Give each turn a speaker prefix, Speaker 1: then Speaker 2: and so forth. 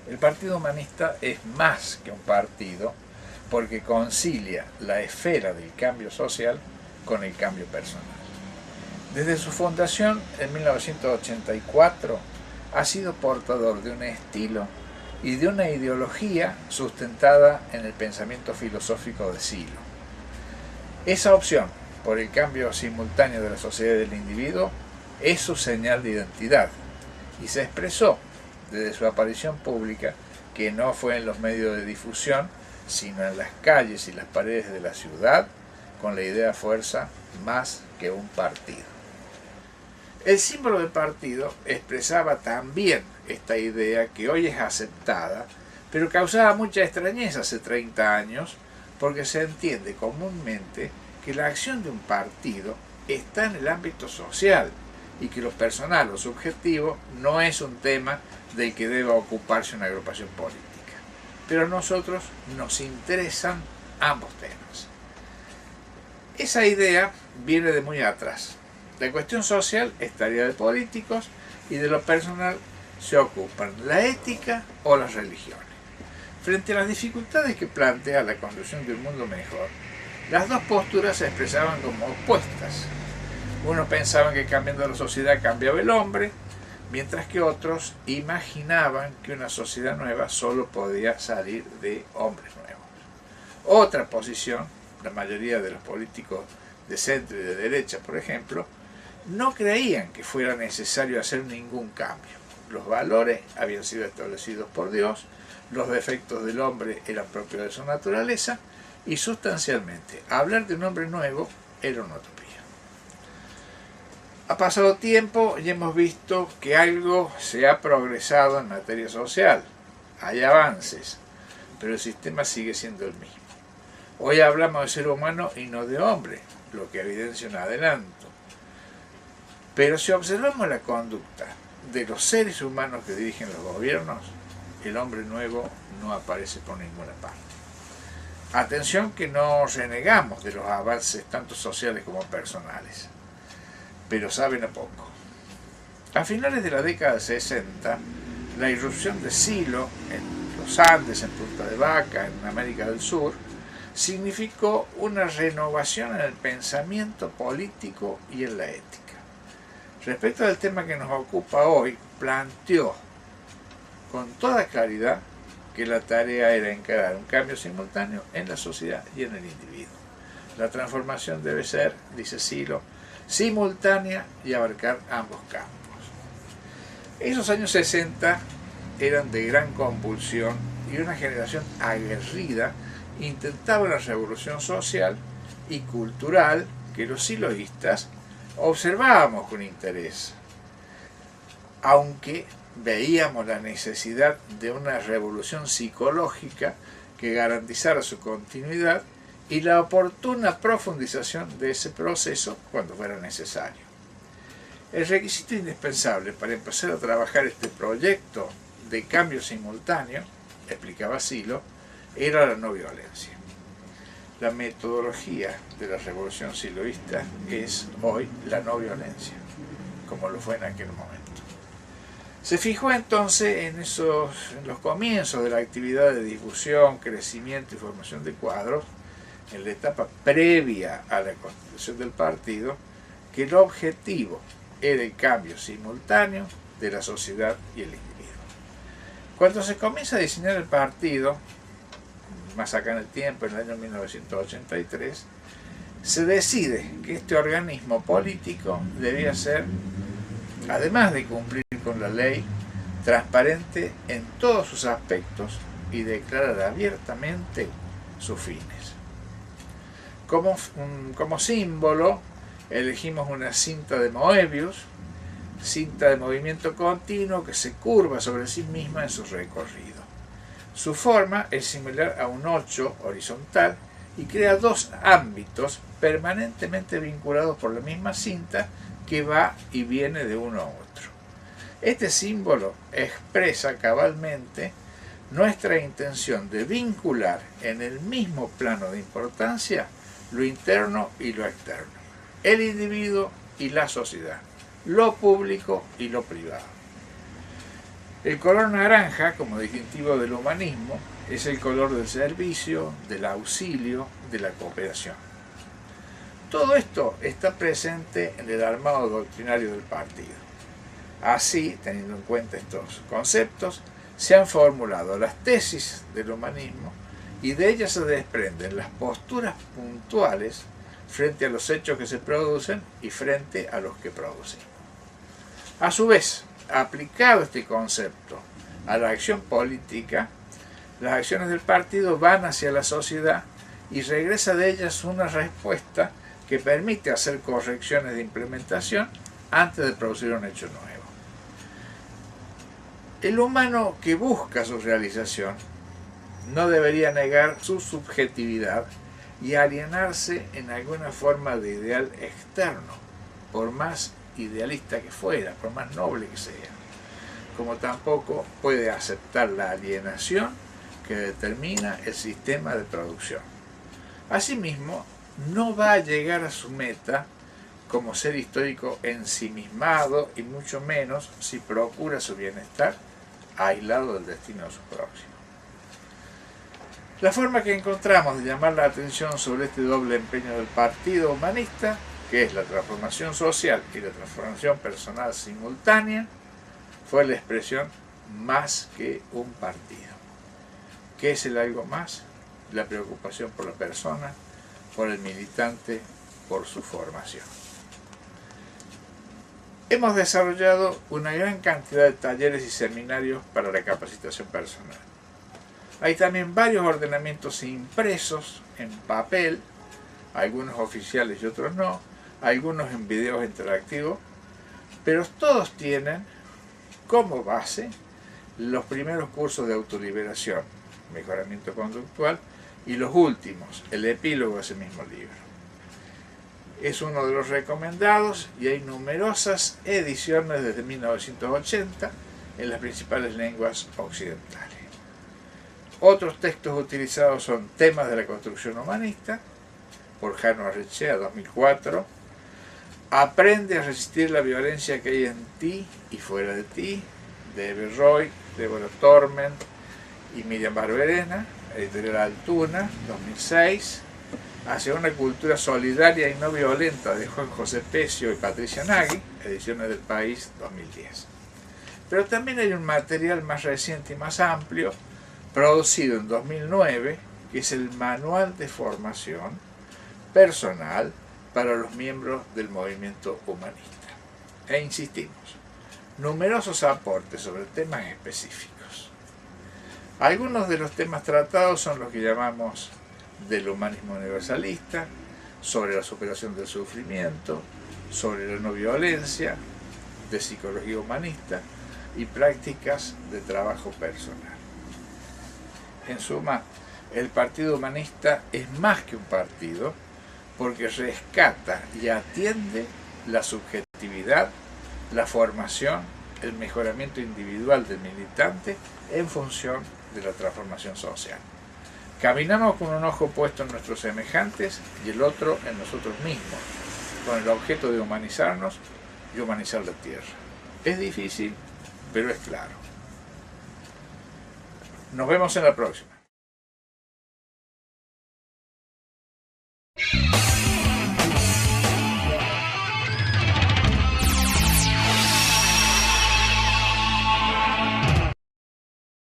Speaker 1: El Partido Humanista es más que un partido porque concilia la esfera del cambio social con el cambio personal. Desde su fundación en 1984 ha sido portador de un estilo y de una ideología sustentada en el pensamiento filosófico de Silo. Esa opción por el cambio simultáneo de la sociedad y del individuo es su señal de identidad y se expresó desde su aparición pública, que no fue en los medios de difusión, sino en las calles y las paredes de la ciudad, con la idea fuerza más que un partido. El símbolo del partido expresaba también esta idea que hoy es aceptada, pero causaba mucha extrañeza hace 30 años, porque se entiende comúnmente que la acción de un partido está en el ámbito social y que lo personal o subjetivo no es un tema del que deba ocuparse una agrupación política. Pero a nosotros nos interesan ambos temas. Esa idea viene de muy atrás. La cuestión social es tarea de políticos y de lo personal se ocupan la ética o las religiones. Frente a las dificultades que plantea la construcción de un mundo mejor, las dos posturas se expresaban como opuestas. Unos pensaban que cambiando la sociedad cambiaba el hombre, mientras que otros imaginaban que una sociedad nueva solo podía salir de hombres nuevos. Otra posición, la mayoría de los políticos de centro y de derecha, por ejemplo, no creían que fuera necesario hacer ningún cambio. Los valores habían sido establecidos por Dios, los defectos del hombre eran propios de su naturaleza y sustancialmente hablar de un hombre nuevo era una utopía. Ha pasado tiempo y hemos visto que algo se ha progresado en materia social. Hay avances, pero el sistema sigue siendo el mismo. Hoy hablamos de ser humano y no de hombre, lo que evidencia un adelanto. Pero si observamos la conducta de los seres humanos que dirigen los gobiernos, el hombre nuevo no aparece por ninguna parte. Atención que no renegamos de los avances tanto sociales como personales, pero saben a poco. A finales de la década de 60, la irrupción de Silo en los Andes, en Punta de Vaca, en América del Sur, significó una renovación en el pensamiento político y en la ética. Respecto al tema que nos ocupa hoy, planteó con toda claridad que la tarea era encarar un cambio simultáneo en la sociedad y en el individuo. La transformación debe ser, dice Silo, simultánea y abarcar ambos campos. Esos años 60 eran de gran convulsión y una generación aguerrida intentaba una revolución social y cultural que los siloístas observábamos con interés, aunque veíamos la necesidad de una revolución psicológica que garantizara su continuidad y la oportuna profundización de ese proceso cuando fuera necesario. El requisito indispensable para empezar a trabajar este proyecto de cambio simultáneo, explicaba Silo, era la no violencia. La metodología de la revolución siloísta es hoy la no violencia, como lo fue en aquel momento. Se fijó entonces en los comienzos de la actividad de difusión, crecimiento y formación de cuadros, en la etapa previa a la constitución del partido, que el objetivo era el cambio simultáneo de la sociedad y el individuo. Cuando se comienza a diseñar el partido, más acá en el tiempo, en el año 1983, se decide que este organismo político debía ser, además de cumplir con la ley, transparente en todos sus aspectos y declarar abiertamente sus fines. Como símbolo, elegimos una cinta de Moebius, cinta de movimiento continuo que se curva sobre sí misma en su recorrido. Su forma es similar a un 8 horizontal y crea dos ámbitos permanentemente vinculados por la misma cinta que va y viene de uno a otro. Este símbolo expresa cabalmente nuestra intención de vincular en el mismo plano de importancia lo interno y lo externo, el individuo y la sociedad, lo público y lo privado. El color naranja, como distintivo del humanismo, es el color del servicio, del auxilio, de la cooperación. Todo esto está presente en el armado doctrinario del partido. Así, teniendo en cuenta estos conceptos, se han formulado las tesis del humanismo y de ellas se desprenden las posturas puntuales frente a los hechos que se producen y frente a los que producen. A su vez, aplicado este concepto a la acción política, las acciones del partido van hacia la sociedad y regresa de ellas una respuesta que permite hacer correcciones de implementación antes de producir un hecho nuevo. El humano que busca su realización no debería negar su subjetividad y alienarse en alguna forma de ideal externo, por más idealista que fuera, por más noble que sea, como tampoco puede aceptar la alienación que determina el sistema de producción. Asimismo, no va a llegar a su meta como ser histórico ensimismado y mucho menos si procura su bienestar aislado del destino de su próximo. La forma que encontramos de llamar la atención sobre este doble empeño del partido humanista, que es la transformación social y la transformación personal simultánea, fue la expresión más que un partido. ¿Qué es el algo más? La preocupación por la persona, por el militante, por su formación. Hemos desarrollado una gran cantidad de talleres y seminarios para la capacitación personal. Hay también varios ordenamientos impresos en papel, algunos oficiales y otros no, algunos en videos interactivos, pero todos tienen como base los primeros cursos de autoliberación, mejoramiento conductual, y los últimos, el epílogo de ese mismo libro. Es uno de los recomendados y hay numerosas ediciones desde 1980 en las principales lenguas occidentales. Otros textos utilizados son Temas de la construcción humanista, por Jano Arrechea, 2004, Aprende a resistir la violencia que hay en ti y fuera de ti, de Eve Roy, Deborah Torment y Miriam Barberena, editorial Altuna, 2006, Hacia una cultura solidaria y no violenta, de Juan José Pecio y Patricia Nagy, ediciones del País, 2010. Pero también hay un material más reciente y más amplio, producido en 2009, que es el Manual de Formación Personal para los miembros del movimiento humanista. E insistimos, numerosos aportes sobre temas específicos. Algunos de los temas tratados son los que llamamos del humanismo universalista, sobre la superación del sufrimiento, sobre la no violencia, de psicología humanista y prácticas de trabajo personal. En suma, el Partido Humanista es más que un partido porque rescata y atiende la subjetividad, la formación, el mejoramiento individual del militante en función de la transformación social. Caminamos con un ojo puesto en nuestros semejantes y el otro en nosotros mismos, con el objeto de humanizarnos y humanizar la tierra. Es difícil, pero es claro. Nos vemos en la próxima.